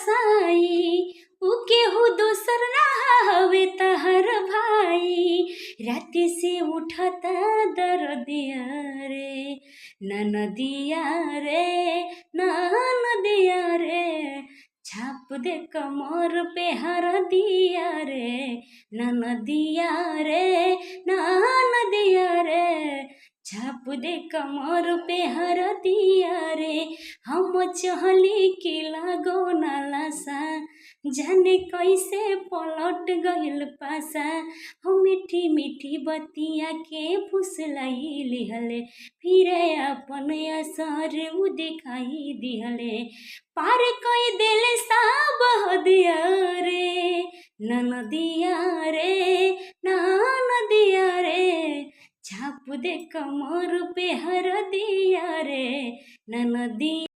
बसाई, उ केहू दोसर ना हवे तहर भाई। राति से उठता दरदिया रे ननदिया रे ननदिया रे, छाप दे कमर पे हरदिया रे ननदिया रे ननदिया रे, छाप दे कमर पे हरदिया रे। हम चहली की लागो नालासा, जाने कैसे पलट गइल पासा। हम मीठी मीठी बतिया के फुसलाई लिहले, फिर अपन असर उ दिखाई दिहले। पार कोई दिल सब दिया रे ननदिया रे ननदिया रे, छाप दे कमर पे हरदिया रे ननदिया।